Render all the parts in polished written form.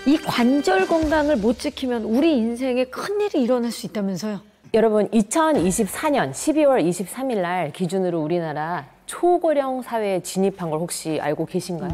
이 관절 건강을 못 지키면 우리 인생에 큰일이 일어날 수 있다면서요? 여러분, 2024년 12월 23일 날 기준으로 우리나라 초고령 사회에 진입한 걸 혹시 알고 계신가요?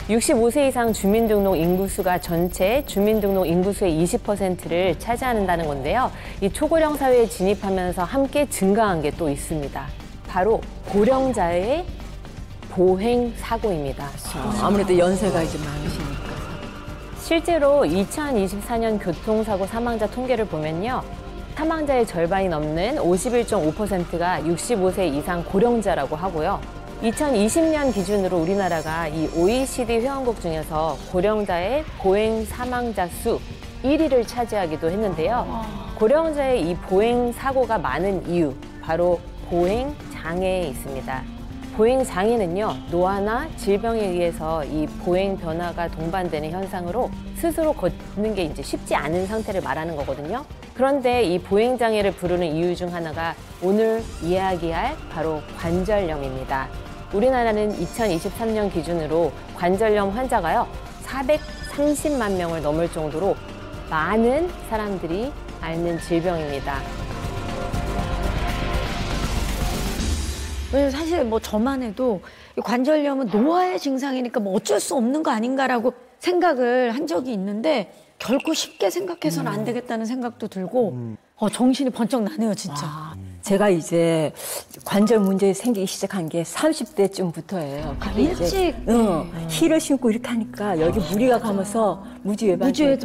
65세 이상 주민등록 인구수가 전체 주민등록 인구수의 20%를 차지한다는 건데요. 이 초고령 사회에 진입하면서 함께 증가한 게 또 있습니다. 바로 고령자의 보행 사고입니다. 아무래도 연세가 이제 많으시니까. 실제로 2024년 교통사고 사망자 통계를 보면요. 사망자의 절반이 넘는 51.5%가 65세 이상 고령자라고 하고요. 2020년 기준으로 우리나라가 이 OECD 회원국 중에서 고령자의 보행 사망자 수 1위를 차지하기도 했는데요. 고령자의 이 보행 사고가 많은 이유, 바로 보행 장애에 있습니다. 보행 장애는요, 노화나 질병에 의해서 이 보행 변화가 동반되는 현상으로 스스로 걷는 게 이제 쉽지 않은 상태를 말하는 거거든요. 그런데 이 보행 장애를 부르는 이유 중 하나가 오늘 이야기할 바로 관절염입니다. 우리나라는 2023년 기준으로 관절염 환자가요, 430만 명을 넘을 정도로 많은 사람들이 앓는 질병입니다. 왜냐면 사실 뭐 저만 해도 관절염은 노화의 증상이니까 뭐 어쩔 수 없는 거 아닌가라고 생각을 한 적이 있는데 결코 쉽게 생각해서는 안 되겠다는 생각도 들고 정신이 번쩍 나네요, 진짜. 제가 이제 관절 문제 생기기 시작한 게 30대쯤부터예요. 일찍? 힐을 신고 이렇게 하니까 여기 무리가 가면서 무지외반증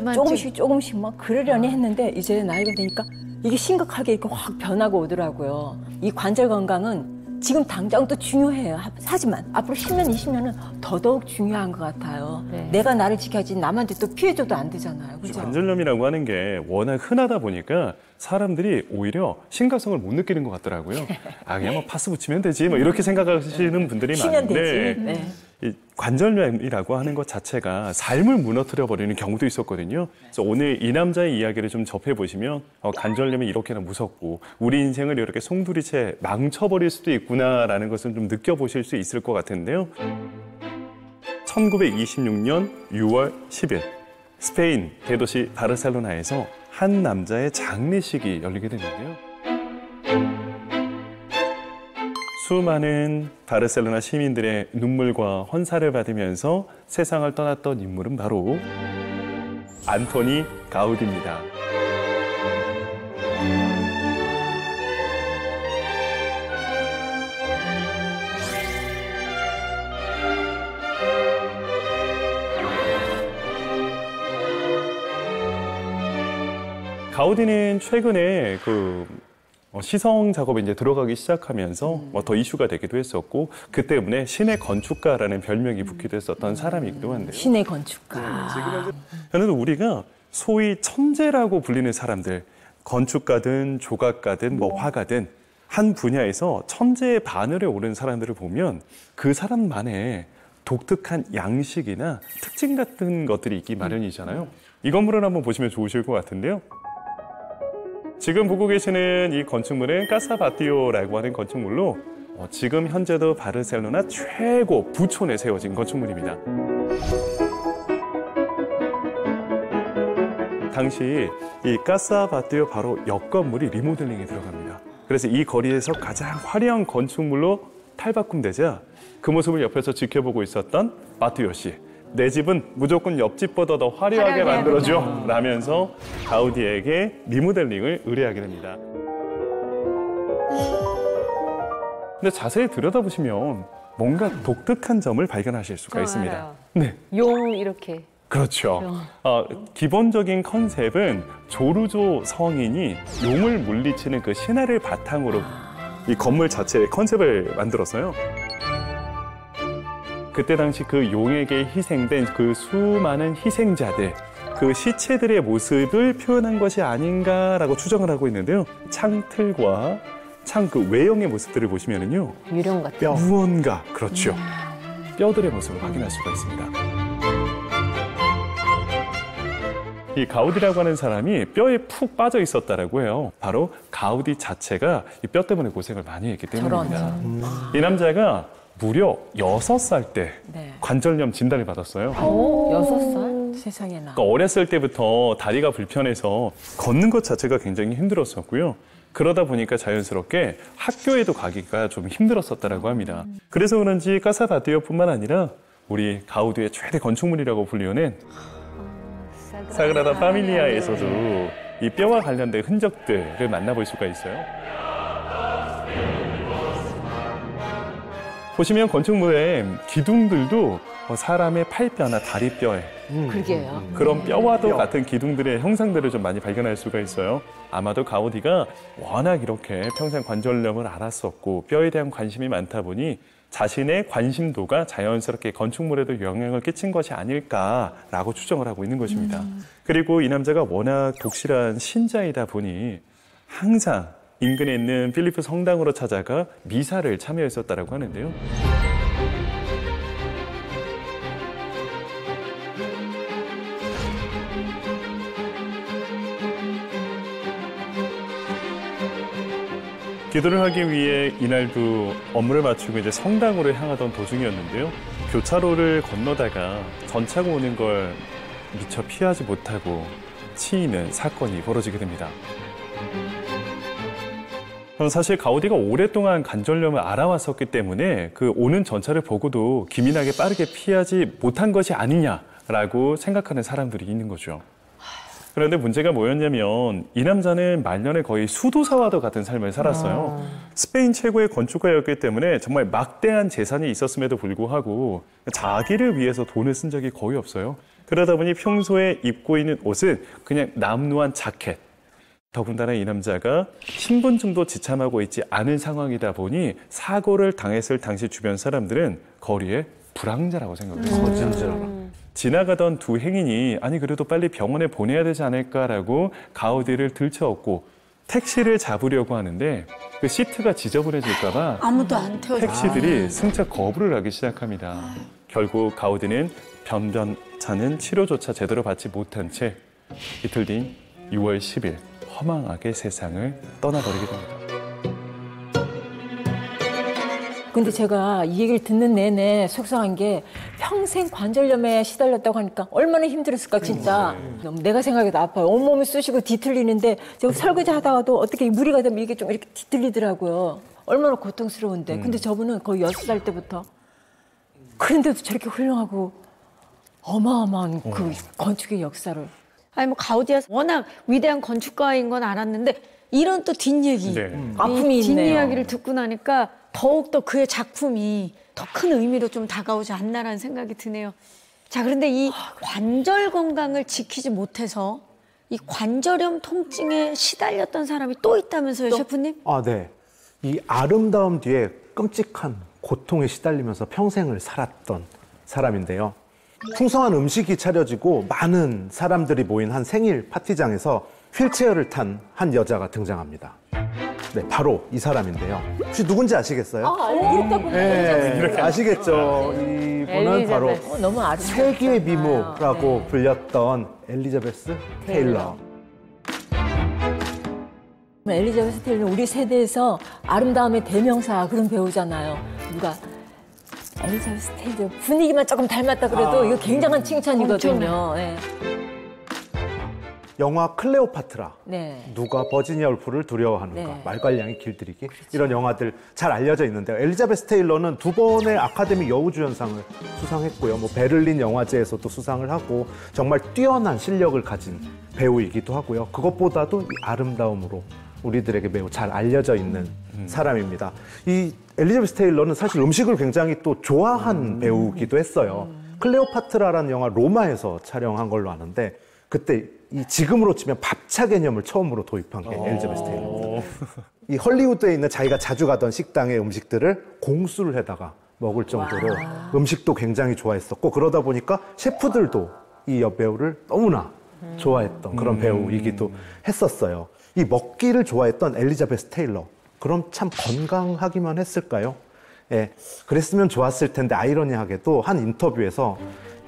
조금씩 막 그러려니 했는데 이제 나이가 되니까 이게 심각하게 이렇게 확 변하고 오더라고요. 이 관절 건강은 지금 당장도 중요해요. 하지만 앞으로 10년, 20년은 더더욱 중요한 것 같아요. 네. 내가 나를 지켜야지 남한테 또 피해줘도 안 되잖아요. 그죠? 관절염이라고 하는 게 워낙 흔하다 보니까 사람들이 오히려 심각성을 못 느끼는 것 같더라고요. 그냥 뭐 파스 붙이면 되지 뭐 이렇게 생각하시는 분들이 많은데 네. 이 관절염이라고 하는 것 자체가 삶을 무너뜨려 버리는 경우도 있었거든요. 그래서 오늘 이 남자의 이야기를 좀 접해보시면 관절염이 이렇게나 무섭고 우리 인생을 이렇게 송두리째 망쳐버릴 수도 있구나라는 것을 좀 느껴보실 수 있을 것 같은데요. 1926년 6월 10일 스페인 대도시 바르셀로나에서 한 남자의 장례식이 열리게 됐는데요. 수많은 바르셀로나 시민들의 눈물과 헌사를 받으면서 세상을 떠났던 인물은 바로 안토니 가우디입니다. 가우디는 최근에 시성 작업에 이제 들어가기 시작하면서 더 이슈가 되기도 했었고 그 때문에 신의 건축가라는 별명이 붙기도 했었던 사람이기도 한데요. 신의 건축가. 그런데 우리가 소위 천재라고 불리는 사람들, 건축가든 조각가든 뭐 화가든 한 분야에서 천재의 바늘에 오른 사람들을 보면 그 사람만의 독특한 양식이나 특징 같은 것들이 있기 마련이잖아요. 이 건물을 한번 보시면 좋으실 것 같은데요. 지금 보고 계시는 이 건축물은 까사바띠오라고 하는 건축물로 지금 현재도 바르셀로나 최고 부촌에 세워진 건축물입니다. 당시 이 까사바띠오 바로 옆 건물이 리모델링에 들어갑니다. 그래서 이 거리에서 가장 화려한 건축물로 탈바꿈되자 그 모습을 옆에서 지켜보고 있었던 바띠오 씨. 내 집은 무조건 옆집보다 더 화려하게 만들어줘 라면서 가우디에게 리모델링을 의뢰하게 됩니다. 근데 자세히 들여다보시면 뭔가 독특한 점을 발견하실 수가 있습니다. 네. 용 이렇게. 그렇죠. 기본적인 컨셉은 조르조 성인이 용을 물리치는 그 신화를 바탕으로 이 건물 자체의 컨셉을 만들었어요. 그때 당시 그 용에게 희생된 그 수많은 희생자들, 그 시체들의 모습을 표현한 것이 아닌가라고 추정을 하고 있는데요. 창틀과 창 그 외형의 모습들을 보시면은요. 유령 같아요. 무언가, 그렇죠. 뼈들의 모습을 확인할 수가 있습니다. 이 가우디라고 하는 사람이 뼈에 푹 빠져 있었다라고 해요. 바로 가우디 자체가 이 뼈 때문에 고생을 많이 했기 때문입니다. 이 남자가 무려 6살 때 네. 관절염 진단을 받았어요. 6살? 세상에나. 그러니까 어렸을 때부터 다리가 불편해서 걷는 것 자체가 굉장히 힘들었었고요. 그러다 보니까 자연스럽게 학교에도 가기가 좀 힘들었었다라고 합니다. 그래서 그런지 까사바띠오뿐만 아니라 우리 가우디의 최대 건축물이라고 불리우는 사그라다 파밀리아에서도 이 뼈와 관련된 흔적들을 만나볼 수가 있어요. 보시면 건축물의 기둥들도 사람의 팔뼈나 다리뼈에 그러게요. 그런 뼈와도 같은 기둥들의 형상들을 좀 많이 발견할 수가 있어요. 아마도 가우디가 워낙 이렇게 평생 관절염을 앓았었고 뼈에 대한 관심이 많다 보니 자신의 관심도가 자연스럽게 건축물에도 영향을 끼친 것이 아닐까라고 추정을 하고 있는 것입니다. 그리고 이 남자가 워낙 독실한 신자이다 보니 항상 인근에 있는 필리프 성당으로 찾아가 미사를 참여했었다고 하는데요. 기도를 하기 위해 이날도 업무를 마치고 이제 성당으로 향하던 도중이었는데요. 교차로를 건너다가 전차가 오는 걸 미처 피하지 못하고 치이는 사건이 벌어지게 됩니다. 사실 가우디가 오랫동안 관절염을 앓아왔었기 때문에 그 오는 전차를 보고도 기민하게 빠르게 피하지 못한 것이 아니냐라고 생각하는 사람들이 있는 거죠. 그런데 문제가 뭐였냐면 이 남자는 말년에 거의 수도사와도 같은 삶을 살았어요. 스페인 최고의 건축가였기 때문에 정말 막대한 재산이 있었음에도 불구하고 자기를 위해서 돈을 쓴 적이 거의 없어요. 그러다 보니 평소에 입고 있는 옷은 그냥 남루한 자켓. 더군다나 이 남자가 신분증도 지참하고 있지 않은 상황이다 보니 사고를 당했을 당시 주변 사람들은 거리에 불황자라고 생각했어요. 지나가던 두 행인이 아니 그래도 빨리 병원에 보내야 되지 않을까라고 가우디를 들쳐업고 택시를 잡으려고 하는데 그 시트가 지저분해질까 봐 아무도 안 태워줘. 택시들이 승차 거부를 하기 시작합니다. 결국 가우디는 변변찮은 치료조차 제대로 받지 못한 채 이틀 뒤인 6월 10일 허망하게 세상을 떠나버리게 됩니다. 근데 제가 이 얘기를 듣는 내내 속상한 게 평생 관절염에 시달렸다고 하니까 얼마나 힘들었을까 진짜. 내가 생각해도 아파요. 온몸이 쑤시고 뒤틀리는데 제가 설거지 하다가도 어떻게 무리가 되면 이게 좀 이렇게 뒤틀리더라고요. 얼마나 고통스러운데. 근데 저분은 거의 6살 때부터 그런데도 저렇게 훌륭하고 어마어마한 그 건축의 역사를. 아니 뭐 가우디가 워낙 위대한 건축가인 건 알았는데 이런 또 뒷얘기, 아픔이 있네요. 뒷이야기를 듣고 나니까 더욱더 그의 작품이 더 큰 의미로 좀 다가오지 않나라는 생각이 드네요. 자, 그런데 이 관절 건강을 지키지 못해서 이 관절염 통증에 시달렸던 사람이 또 있다면서요, 셰프님? 아, 네. 이 아름다움 뒤에 끔찍한 고통에 시달리면서 평생을 살았던 사람인데요. 풍성한 음식이 차려지고 많은 사람들이 모인 한 생일 파티장에서 휠체어를 탄 한 여자가 등장합니다. 네, 바로 이 사람인데요. 혹시 누군지 아시겠어요? 네, 아시겠죠. 이분은 바로 너무 아름다워. 세기의 미모라고 불렸던 엘리자베스 테일러. 엘리자베스 테일러는 우리 세대에서 아름다움의 대명사 그런 배우잖아요. 누가 엘리자베스 테일러 분위기만 조금 닮았다 그래도 이거 굉장한 칭찬이거든요. 네. 영화 클레오파트라, 네. 누가 버지니아 울프를 두려워하는가, 네. 말괄량이 길들이기, 이런 영화들 잘 알려져 있는데요. 엘리자베스 테일러는 2번의 아카데미 여우주연상을 수상했고요. 뭐 베를린 영화제에서도 수상을 하고 정말 뛰어난 실력을 가진 배우이기도 하고요. 그것보다도 이 아름다움으로 우리들에게 매우 잘 알려져 있는 사람입니다. 이 엘리자베스 테일러는 사실 음식을 굉장히 또 좋아한 배우기도 했어요. 클레오파트라라는 영화 로마에서 촬영한 걸로 아는데 그때 이 지금으로 치면 밥차 개념을 처음으로 도입한 게 엘리자베스 테일러입니다. 이 헐리우드에 있는 자기가 자주 가던 식당의 음식들을 공수를 해다가 먹을 정도로 음식도 굉장히 좋아했었고 그러다 보니까 셰프들도 이 여배우를 너무나 좋아했던 그런 배우이기도 했었어요. 이 먹기를 좋아했던 엘리자베스 테일러. 그럼 참 건강하기만 했을까요? 예, 그랬으면 좋았을 텐데 아이러니하게도 한 인터뷰에서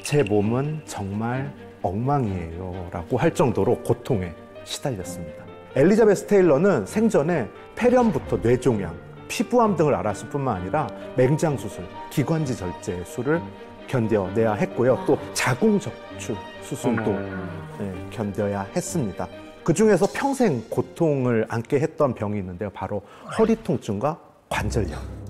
제 몸은 정말 엉망이에요 라고 할 정도로 고통에 시달렸습니다. 엘리자베스 테일러는 생전에 폐렴부터 뇌종양, 피부암 등을 앓았을 뿐만 아니라 맹장 수술, 기관지 절제술을 견뎌내야 했고요. 또 자궁 적출 수술도 견뎌야 했습니다. 그중에서 평생 고통을 안게 했던 병이 있는데요. 바로 허리 통증과 관절염.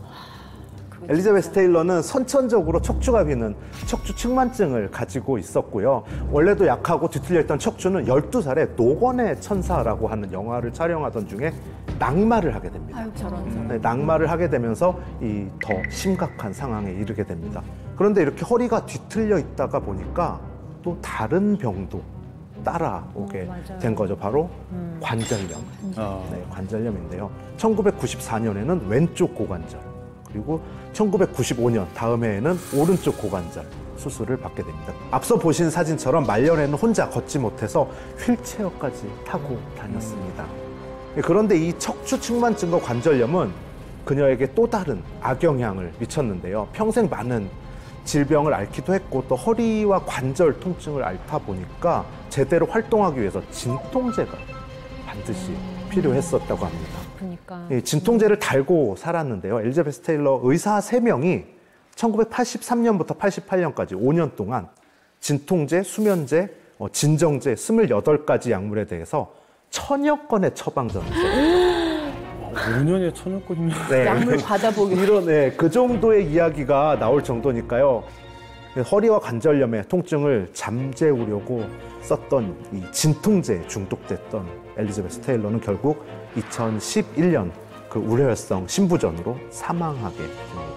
엘리자베스 테일러는 선천적으로 척추가 비는 척추 측만증을 가지고 있었고요. 원래도 약하고 뒤틀려있던 척추는 12살에 노건의 천사라고 하는 영화를 촬영하던 중에 낙마를 하게 됩니다. 아유, 저런. 네, 낙마를 하게 되면서 이 더 심각한 상황에 이르게 됩니다. 그런데 이렇게 허리가 뒤틀려 있다가 보니까 또 다른 병도 따라오게 된 거죠. 바로 관절염. 네, 관절염인데요. 1994년에는 왼쪽 고관절, 그리고 1995년 다음 해에는 오른쪽 고관절 수술을 받게 됩니다. 앞서 보신 사진처럼 말년에는 혼자 걷지 못해서 휠체어까지 타고 다녔습니다. 그런데 이 척추 측만증과 관절염은 그녀에게 또 다른 악영향을 미쳤는데요. 평생 많은 질병을 앓기도 했고 또 허리와 관절 통증을 앓다 보니까 제대로 활동하기 위해서 진통제가 반드시 필요했었다고 합니다. 그러니까. 이 진통제를 달고 살았는데요. 엘리자베스 테일러 의사 3명이 1983년부터 88년까지 5년 동안 진통제, 수면제, 진정제 28가지 약물에 대해서 1000여 건의 처방전을 썼습니다. 5년에 1000여 건이면. 네. 약물 받아보기. 이런 그 정도의 이야기가 나올 정도니까요. 허리와 관절염의 통증을 잠재우려고 썼던 이 진통제에 중독됐던 엘리자베스 테일러는 결국 2011년 그 우려혈성 심부전으로 사망하게 됩니다.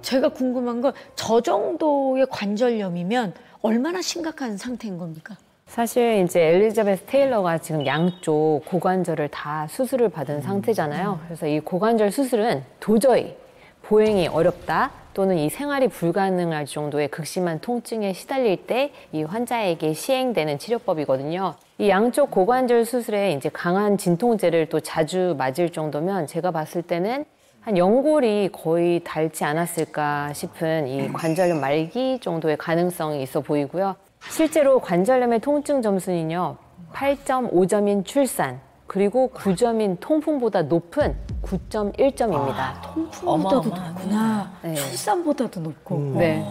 제가 궁금한 건 저 정도의 관절염이면 얼마나 심각한 상태인 겁니까? 사실 이제 엘리자베스 테일러가 지금 양쪽 고관절을 다 수술을 받은 상태잖아요. 그래서 이 고관절 수술은 도저히 보행이 어렵다 또는 이 생활이 불가능할 정도의 극심한 통증에 시달릴 때 이 환자에게 시행되는 치료법이거든요. 이 양쪽 고관절 수술에 이제 강한 진통제를 또 자주 맞을 정도면 제가 봤을 때는 한 연골이 거의 닳지 않았을까 싶은 이 관절염 말기 정도의 가능성이 있어 보이고요. 실제로 관절염의 통증 점수는요, 8.5점인 출산, 그리고 9점인 통풍보다 높은 9.1점입니다. 통풍보다도 높구나. 네. 출산보다도 높고. 네.